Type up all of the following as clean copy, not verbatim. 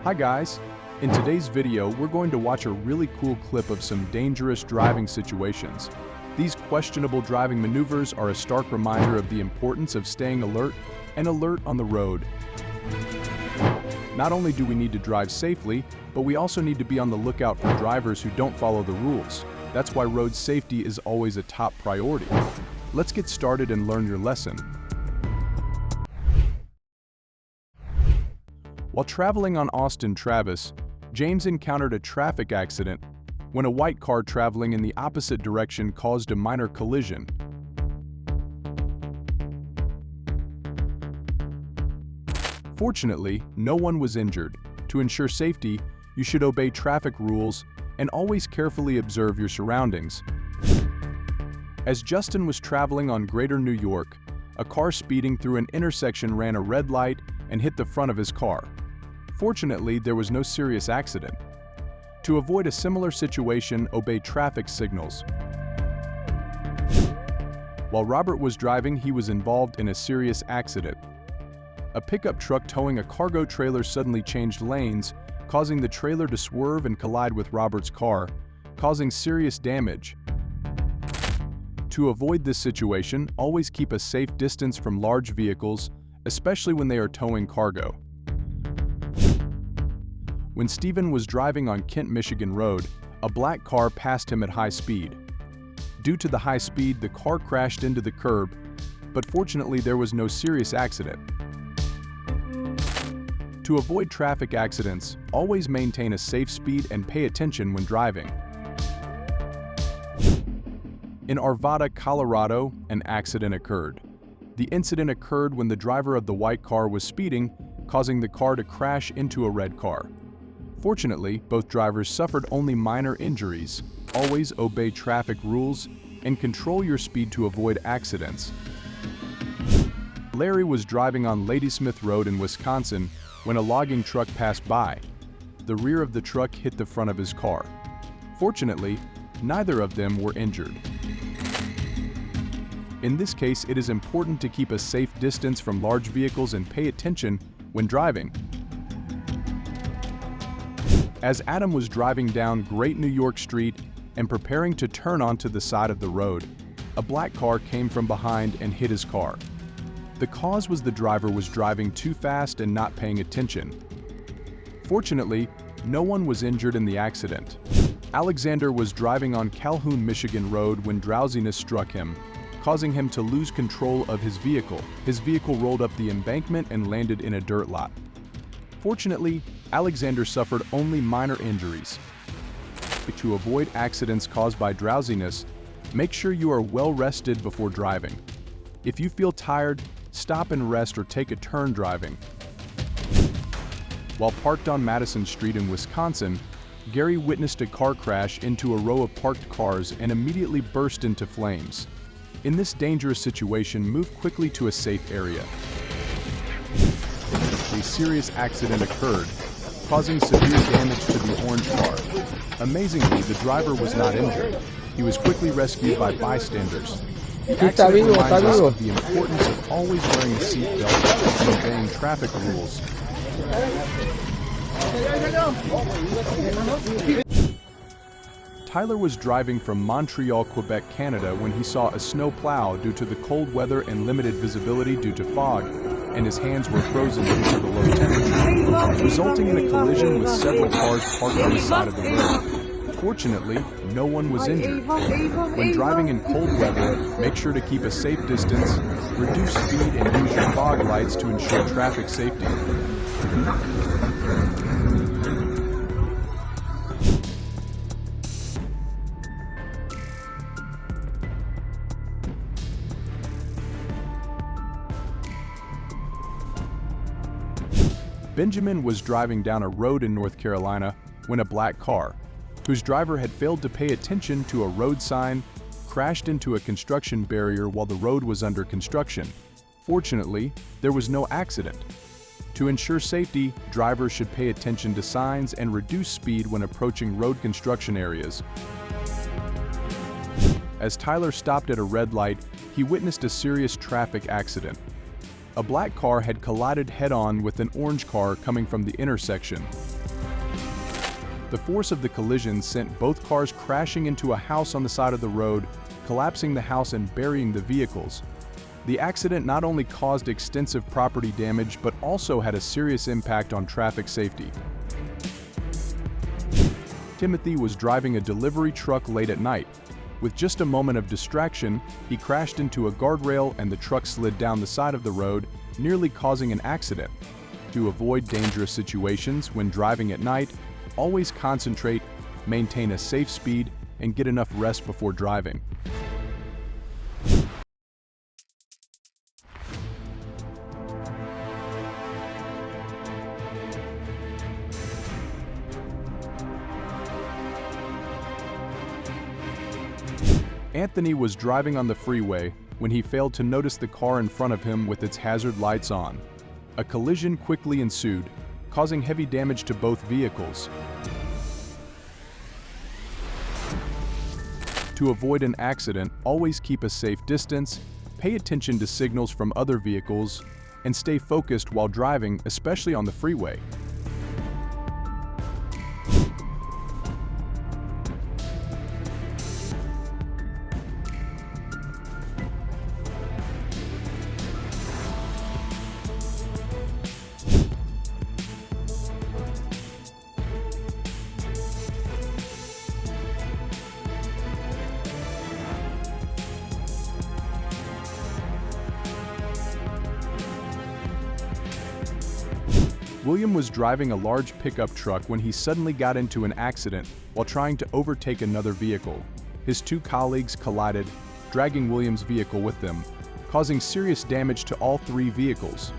Hi guys! In today's video, we're going to watch a really cool clip of some dangerous driving situations. These questionable driving maneuvers are a stark reminder of the importance of staying alert and alert on the road. Not only do we need to drive safely, but we also need to be on the lookout for drivers who don't follow the rules. That's why road safety is always a top priority. Let's get started and learn your lesson. While traveling on Austin Travis, James encountered a traffic accident when a white car traveling in the opposite direction caused a minor collision. Fortunately, no one was injured. To ensure safety, you should obey traffic rules and always carefully observe your surroundings. As Justin was traveling on Greater New York, a car speeding through an intersection ran a red light and hit the front of his car. Fortunately, there was no serious accident. To avoid a similar situation, obey traffic signals. While Robert was driving, he was involved in a serious accident. A pickup truck towing a cargo trailer suddenly changed lanes, causing the trailer to swerve and collide with Robert's car, causing serious damage. To avoid this situation, always keep a safe distance from large vehicles, especially when they are towing cargo. When Stephen was driving on Kent, Michigan Road, a black car passed him at high speed. Due to the high speed, the car crashed into the curb, but fortunately there was no serious accident. To avoid traffic accidents, always maintain a safe speed and pay attention when driving. In Arvada, Colorado, an accident occurred. The incident occurred when the driver of the white car was speeding, causing the car to crash into a red car. Fortunately, both drivers suffered only minor injuries. Always obey traffic rules and control your speed to avoid accidents. Larry was driving on Ladysmith Road in Wisconsin when a logging truck passed by. The rear of the truck hit the front of his car. Fortunately, neither of them were injured. In this case, it is important to keep a safe distance from large vehicles and pay attention when driving. As Adam was driving down Great New York Street and preparing to turn onto the side of the road, a black car came from behind and hit his car. The cause was the driver was driving too fast and not paying attention. Fortunately, no one was injured in the accident. Alexander was driving on Calhoun, Michigan Road when drowsiness struck him, causing him to lose control of his vehicle. His vehicle rolled up the embankment and landed in a dirt lot. Fortunately, Alexander suffered only minor injuries. To avoid accidents caused by drowsiness, make sure you are well rested before driving. If you feel tired, stop and rest or take a turn driving. While parked on Madison Street in Wisconsin, Gary witnessed a car crash into a row of parked cars and immediately burst into flames. In this dangerous situation, move quickly to a safe area. A serious accident occurred, causing severe damage to the orange car. Amazingly, the driver was not injured. He was quickly rescued by bystanders. The accident reminds us of the importance of always wearing a seat belt and obeying traffic rules. Tyler was driving from Montreal, Quebec, Canada when he saw a snow plow due to the cold weather and limited visibility due to fog, and his hands were frozen due to the low temperature, resulting in a collision with several cars parked on the side of the road. Fortunately, no one was injured. When driving in cold weather, make sure to keep a safe distance, reduce speed, and use your fog lights to ensure traffic safety. Benjamin was driving down a road in North Carolina when a black car, whose driver had failed to pay attention to a road sign, crashed into a construction barrier while the road was under construction. Fortunately, there was no accident. To ensure safety, drivers should pay attention to signs and reduce speed when approaching road construction areas. As Tyler stopped at a red light, he witnessed a serious traffic accident. a black car had collided head-on with an orange car coming from the intersection. The force of the collision sent both cars crashing into a house on the side of the road, collapsing the house and burying the vehicles. The accident not only caused extensive property damage but also had a serious impact on traffic safety. Timothy was driving a delivery truck late at night. With just a moment of distraction, he crashed into a guardrail and the truck slid down the side of the road, nearly causing an accident. To avoid dangerous situations when driving at night, always concentrate, maintain a safe speed, and get enough rest before driving. Anthony was driving on the freeway when he failed to notice the car in front of him with its hazard lights on. A collision quickly ensued, causing heavy damage to both vehicles. To avoid an accident, always keep a safe distance, pay attention to signals from other vehicles, and stay focused while driving, especially on the freeway. William was driving a large pickup truck when he suddenly got into an accident while trying to overtake another vehicle. His two colleagues collided, dragging William's vehicle with them, causing serious damage to all three vehicles.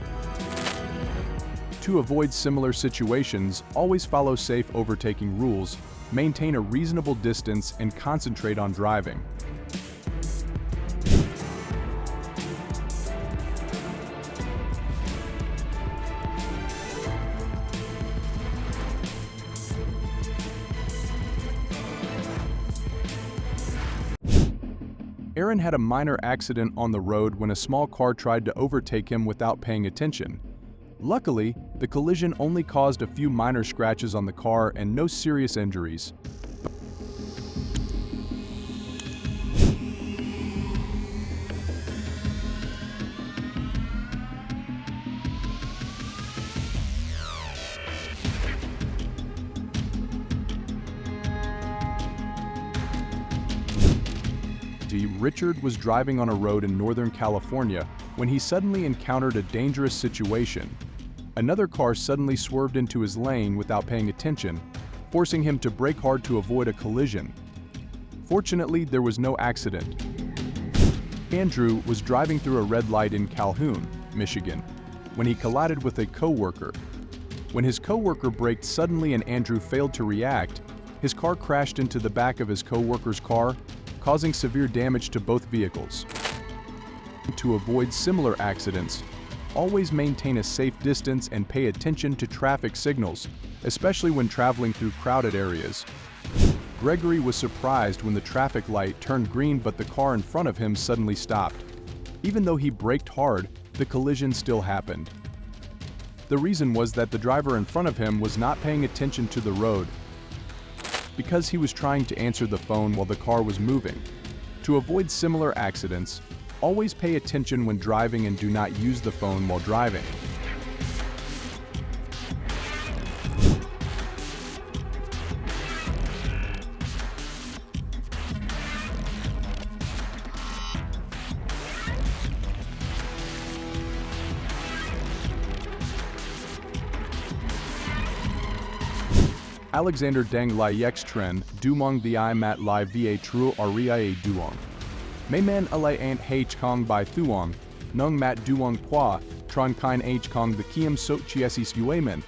To avoid similar situations, always follow safe overtaking rules, maintain a reasonable distance, and concentrate on driving. Aaron had a minor accident on the road when a small car tried to overtake him without paying attention. Luckily, the collision only caused a few minor scratches on the car and no serious injuries. Richard was driving on a road in Northern California when he suddenly encountered a dangerous situation. Another car suddenly swerved into his lane without paying attention, forcing him to brake hard to avoid a collision. Fortunately, there was no accident. Andrew was driving through a red light in Calhoun, Michigan, when he collided with a coworker. When his coworker braked suddenly and Andrew failed to react, his car crashed into the back of his coworker's car, causing severe damage to both vehicles. To avoid similar accidents, always maintain a safe distance and pay attention to traffic signals, especially when traveling through crowded areas. Gregory was surprised when the traffic light turned green but the car in front of him suddenly stopped. Even though he braked hard, the collision still happened. The reason was that the driver in front of him was not paying attention to the road, because he was trying to answer the phone while the car was moving. To avoid similar accidents, always pay attention when driving and do not use the phone while driving. Alexander Deng Lai Yex Tren, Dumong the I Mat Lai Va Tru Aria Duong. Mayman Alay Ant H Kong by Thuong, Nung Mat Duong Qua, Tron Kine H Kong the Kiem Sok Chiesis Yuemen.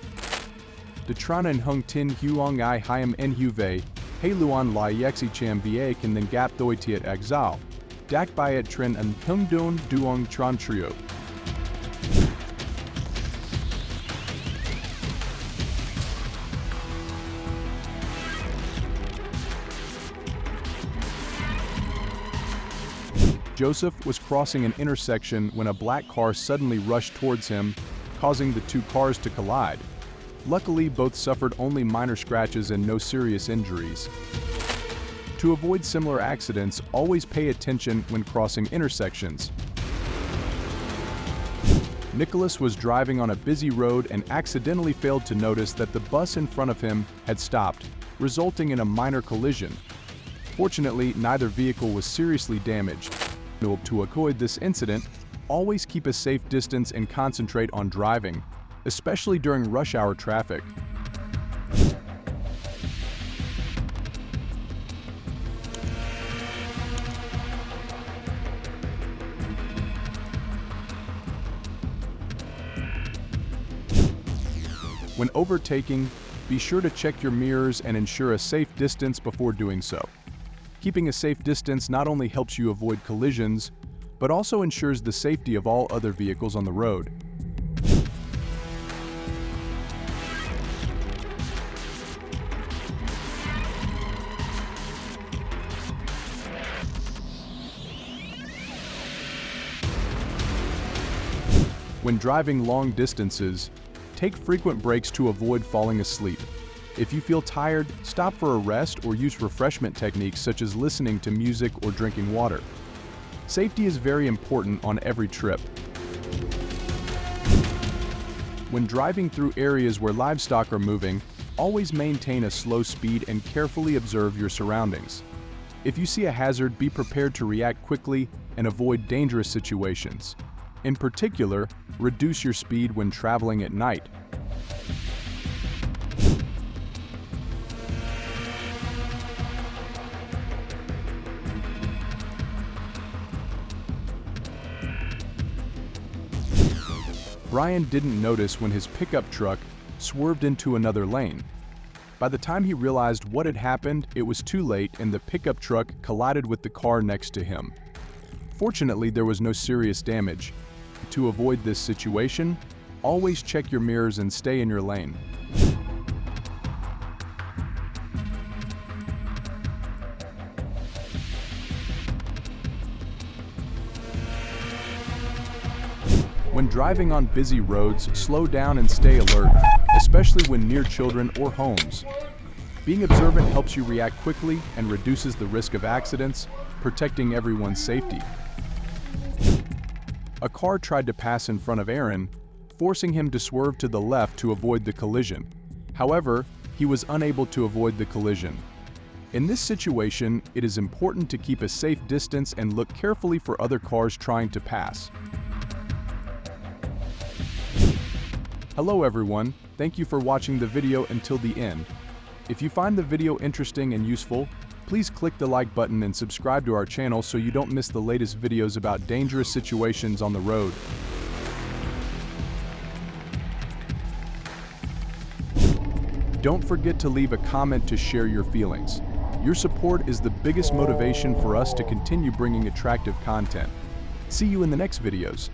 De Tron and Hung Tin Huong I Hiam En Huve, He Luan Lai Yexi Cham Va Can then Gap Doi Tiet Exal. Dak Bayet Tren and Hung Don Duong Tron Trio. Joseph was crossing an intersection when a black car suddenly rushed towards him, causing the two cars to collide. Luckily, both suffered only minor scratches and no serious injuries. To avoid similar accidents, always pay attention when crossing intersections. Nicholas was driving on a busy road and accidentally failed to notice that the bus in front of him had stopped, resulting in a minor collision. Fortunately, neither vehicle was seriously damaged. To avoid this incident, always keep a safe distance and concentrate on driving, especially during rush hour traffic. When overtaking, be sure to check your mirrors and ensure a safe distance before doing so. Keeping a safe distance not only helps you avoid collisions, but also ensures the safety of all other vehicles on the road. When driving long distances, take frequent breaks to avoid falling asleep. If you feel tired, stop for a rest or use refreshment techniques such as listening to music or drinking water. Safety is very important on every trip. When driving through areas where livestock are moving, always maintain a slow speed and carefully observe your surroundings. If you see a hazard, be prepared to react quickly and avoid dangerous situations. In particular, reduce your speed when traveling at night. Brian didn't notice when his pickup truck swerved into another lane. By the time he realized what had happened, it was too late and the pickup truck collided with the car next to him. Fortunately, there was no serious damage. To avoid this situation, always check your mirrors and stay in your lane. When driving on busy roads, slow down and stay alert, especially when near children or homes. Being observant helps you react quickly and reduces the risk of accidents, protecting everyone's safety. A car tried to pass in front of Aaron, forcing him to swerve to the left to avoid the collision. However, he was unable to avoid the collision. In this situation, it is important to keep a safe distance and look carefully for other cars trying to pass. Hello everyone, thank you for watching the video until the end. If you find the video interesting and useful, please click the like button and subscribe to our channel so you don't miss the latest videos about dangerous situations on the road. Don't forget to leave a comment to share your feelings. Your support is the biggest motivation for us to continue bringing attractive content. See you in the next videos.